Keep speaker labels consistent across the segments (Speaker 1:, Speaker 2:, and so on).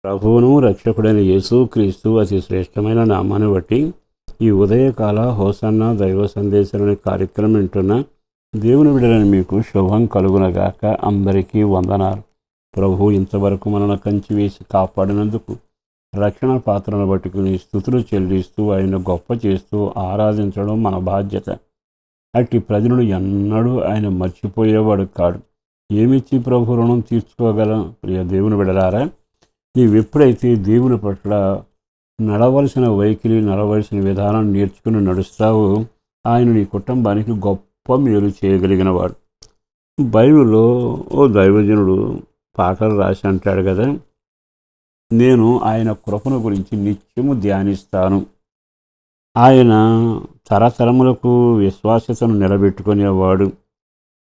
Speaker 1: ప్రభువును రక్షకుడైన యేసుక్రీస్తు అతి శ్రేష్టమైన నామాన్ని బట్టి ఈ ఉదయకాల హోసన్న దైవ సందేశం అనే కార్యక్రమం వింటున్న దేవుని బిడ్డలని మీకు శుభం కలుగునగాక. అందరికీ వందనాలు. ప్రభు ఇంతవరకు మనల్ని కంచి వేసి కాపాడినందుకు రక్షణ పాత్రను పట్టుకుని స్తుతులు చెల్లిస్తూ ఆయన గొప్ప చేస్తూ ఆరాధించడం మన బాధ్యత. అట్టి ప్రజలు ఎన్నడూ ఆయన మర్చిపోయేవాడు కాడు. ఏమిచ్చి ప్రభు రుణం తీర్చుకోగలం? ప్రియ దేవుని బిడ్డలారా, నీవెప్పుడైతే దేవుని పట్ల నడవలసిన వైఖరి, నడవలసిన విధానం నేర్చుకుని నడుస్తావో ఆయన నీ కుటుంబానికి గొప్ప మేలు చేయగలిగిన వాడు. బైబిల్లో ఓ దైవజనుడు పాటలు రాసి అంటాడు కదా, నేను ఆయన కృపను గురించి నిత్యము ధ్యానిస్తాను. ఆయన తరతరములకు విశ్వాసతను నిలబెట్టుకునేవాడు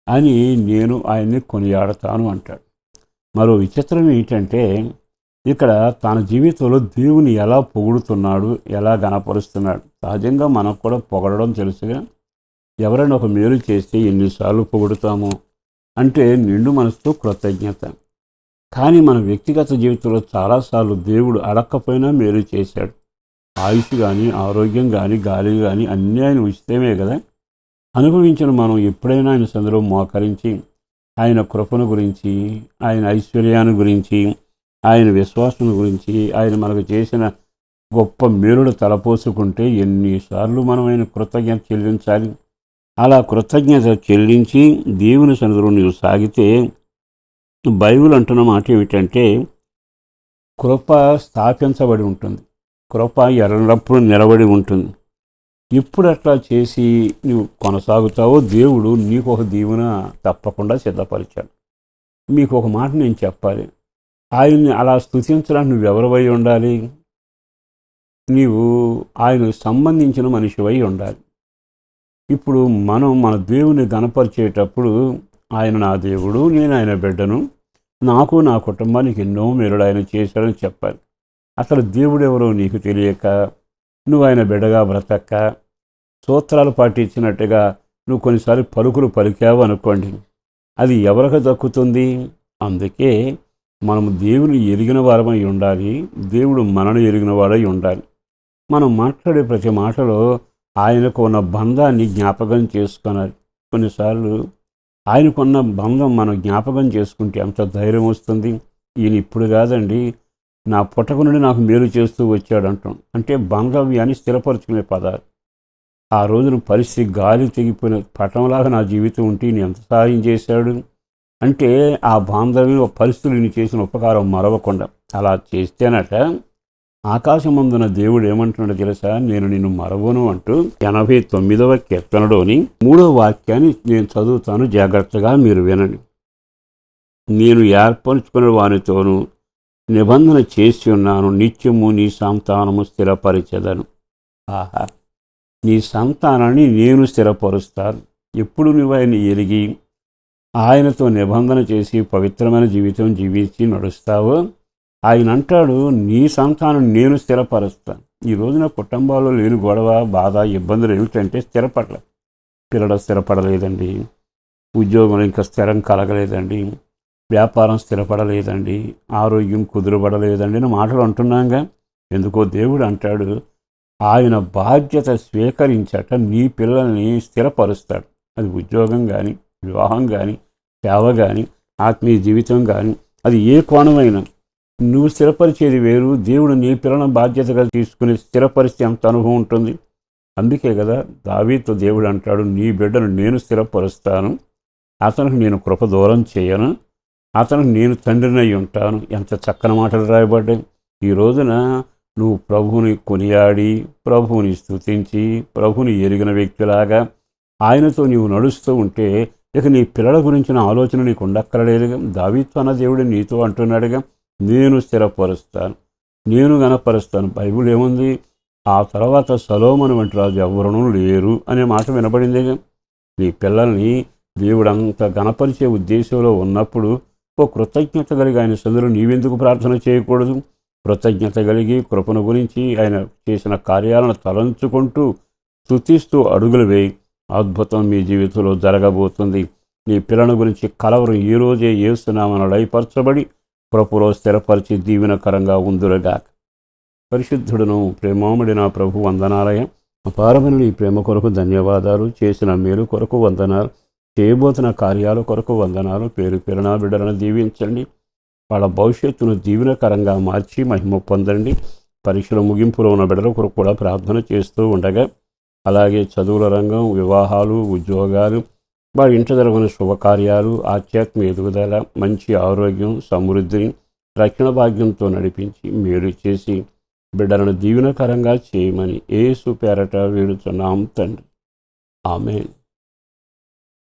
Speaker 1: అని నేను ఆయన్ని కొనియాడతాను అంటాడు. మరో విచిత్రం ఏంటంటే, ఇక్కడ తన జీవితంలో దేవుని ఎలా పొగుడుతున్నాడు, ఎలా గణపరుస్తున్నాడు. సహజంగా మనకు కూడా పొగడడం తెలుసుగా. ఎవరైనా ఒక మేలు చేస్తే ఎన్నిసార్లు పొగుడుతాము అంటే నిండు మనసుతో కృతజ్ఞత. కానీ మన వ్యక్తిగత జీవితంలో చాలాసార్లు దేవుడు అడక్కపోయినా మేలు చేశాడు. ఆయుష్ కానీ, ఆరోగ్యం కానీ, గాలి కానీ అన్నీ ఆయన ఉచితమే కదా. అనుభవించిన మనం ఎప్పుడైనా ఆయన సందులో మోకరించి ఆయన కృపను గురించి, ఆయన ఐశ్వర్యాన్ని గురించి, ఆయన విశ్వాసం గురించి, ఆయన మనకు చేసిన గొప్ప మేలుడు తలపోసుకుంటే ఎన్నిసార్లు మనం ఆయన కృతజ్ఞత చెల్లించాలి. అలా కృతజ్ఞత చెల్లించి దేవుని సన్నిధిలో నీవు సాగితే బైబిల్ అంటున్న మాట ఏమిటంటే, కృప స్థాపించబడి ఉంటుంది, కృప ఎర్రనప్పుడు నిలబడి ఉంటుంది. ఇప్పుడు అట్లా చేసి నువ్వు కొనసాగుతావో దేవుడు నీకు ఒక దీవెన తప్పకుండా సిద్ధపరిచాడు. మీకు ఒక మాట నేను చెప్పాలి, ఆయన్ని అలా స్తుతించడానికి నువ్వెవరివై ఉండాలి? నీవు ఆయనకు సంబంధించిన మనిషివై ఉండాలి. ఇప్పుడు మనం మన దేవుని గణపరిచేటప్పుడు ఆయన నా దేవుడు, నేను ఆయన బిడ్డను, నాకు నా కుటుంబానికి ఎన్నో మేలుడు ఆయన చేశాడని చెప్పాలి. అసలు దేవుడు ఎవరో నీకు తెలియక నువ్వు ఆయన బిడ్డగా బ్రతక్క సూత్రాలు పాటించినట్టుగా నువ్వు కొన్నిసార్లు పలుకులు పలికావు అనుకోండి, అది ఎవరికి దక్కుతుంది? అందుకే మనము దేవుని ఎరిగిన వారమై ఉండాలి, దేవుడు మనను ఎరిగిన వాడై ఉండాలి. మనం మాట్లాడే ప్రతి మాటలో ఆయనకు ఉన్న బంధాన్ని జ్ఞాపకం చేసుకున్నారు. కొన్నిసార్లు ఆయనకున్న బంధం మనం జ్ఞాపకం చేసుకుంటే ఎంత ధైర్యం వస్తుంది. ఈయన ఇప్పుడు కాదండి, నా పుట్టక నుండి నాకు మేలు చేస్తూ వచ్చాడు అంటాం. అంటే బాంధవ్యాన్ని స్థిరపరుచుకునే పదాలు. ఆ రోజున పరిస్థితి గాలి తెగిపోయిన పటంలాగా నా జీవితం ఉంటే నేను ఎంత సహాయం చేశాడు అంటే ఆ బాంధవ్యం పరిస్థితులు చేసిన ఉపకారం మరవకుండా అలా చేస్తేనట ఆకాశమందున దేవుడు ఏమంటున్నాడో తెలుసా, నేను నిన్ను మరవను అంటూ 89వ కీర్తనలోని 3వ వాక్యాన్ని నేను చదువుతాను, జాగ్రత్తగా మీరు వినండి. నేను ఏర్పరచుకున్న వానితోనూ నిబంధన చేసి ఉన్నాను, నిత్యము నీ సంతానము స్థిరపరిచెదను. ఆహా, నీ సంతానాన్ని నేను స్థిరపరుస్తాను. ఎప్పుడు నువ్వు ఆయన ఎరిగి ఆయనతో నిబంధన చేసి పవిత్రమైన జీవితం జీవించి నడుస్తావో ఆయన అంటాడు, నీ సంతానం నేను స్థిరపరుస్తాను. ఈ రోజున కుటుంబాల్లో లేని గొడవ, బాధ, ఇబ్బందులు ఏమిటంటే స్థిరపడలేదు. పిల్లలు స్థిరపడలేదండి, ఉద్యోగం ఇంకా స్థిరం కలగలేదండి, వ్యాపారం స్థిరపడలేదండి, ఆరోగ్యం కుదురపడలేదండి అని మాటలు అంటున్నాగా. ఎందుకో దేవుడు అంటాడు, ఆయన బాధ్యత స్వీకరించట నీ పిల్లల్ని స్థిరపరుస్తాడు. అది ఉద్యోగం కానీ, వివాహం కానీ, సేవ కానీ, ఆత్మీయ జీవితం కానీ, అది ఏ కోణమైనా నువ్వు స్థిరపరిచేది వేరు, దేవుడు నీ పిల్లలను బాధ్యతగా తీసుకుని స్థిరపరిస్తే ఎంత అనుభవం ఉంటుంది. అందుకే కదా దావీదుతో దేవుడు అంటాడు, నీ బిడ్డను నేను స్థిరపరుస్తాను, అతనికి నేను కృప దూరం చేయను, అతనికి నేను తండ్రినై ఉంటాను. ఎంత చక్కని మాటలు రాయబడ్డాయి. ఈ రోజున నువ్వు ప్రభువుని కొనియాడి, ప్రభువుని స్తుతించి, ప్రభువుని ఎరిగిన వ్యక్తిలాగా ఆయనతో నీవు నడుస్తూ ఉంటే ఇక నీ పిల్లల గురించిన ఆలోచన నీకు ఉండక్కర్లేదుగా. దావీదుతో అన్న దేవుడు నీతో అంటున్నాడుగా, నేను స్థిరపరుస్తాను, నేను గణపరుస్తాను. బైబిల్ ఏముంది? ఆ తర్వాత సొలొమోను వంటి రాజు ఎవరునూ లేరు అనే మాట వినబడిందిగా. నీ పిల్లల్ని దేవుడంత గణపరిచే ఉద్దేశంలో ఉన్నప్పుడు ఓ కృతజ్ఞత కలిగి ఆయన సన్నిధిలో నీవెందుకు ప్రార్థన చేయకూడదు? కృతజ్ఞత కలిగి కృపను గురించి ఆయన చేసిన కార్యాలను తలంచుకుంటూ స్తుతిస్తూ అడుగులు వేయి. అద్భుతం మీ జీవితంలో జరగబోతుంది. నీ పిల్లల గురించి కలవరం ఈ రోజే యేసు నామమున లయపరచబడి కృపలో స్థిరపరిచి దీవెనకరంగా ఉందురుగాక. పరిశుద్ధుడును ప్రేమాముడిన ప్రభు వందనాలయ. అపారమైన ఈ ప్రేమ కొరకు ధన్యవాదాలు. చేసిన మేలు కొరకు వందనాలు. చేయబోతున్న కార్యాల కొరకు వందనాలు. పేరు పేరున బిడ్డలను దీవించండి. వాళ్ళ భవిష్యత్తును దీవెనకరంగా మార్చి మహిమ పొందండి. పరీక్షల ముగింపులో ఉన్న బిడ్డల కొరకు కూడా ప్రార్థన చేస్తూ ఉండగా, అలాగే చదువుల రంగం, వివాహాలు, ఉద్యోగాలు, వారి ఇంట జరగని శుభకార్యాలు, ఆధ్యాత్మిక ఎదుగుదల, మంచి ఆరోగ్యం, సమృద్ధిని, రక్షణ భాగ్యంతో నడిపించి మేలు చేసి బిడ్డలను దీవెనకరంగా చేయమని యేసు పేరట వేడుచున్నాం తండ్రి. ఆమేన్.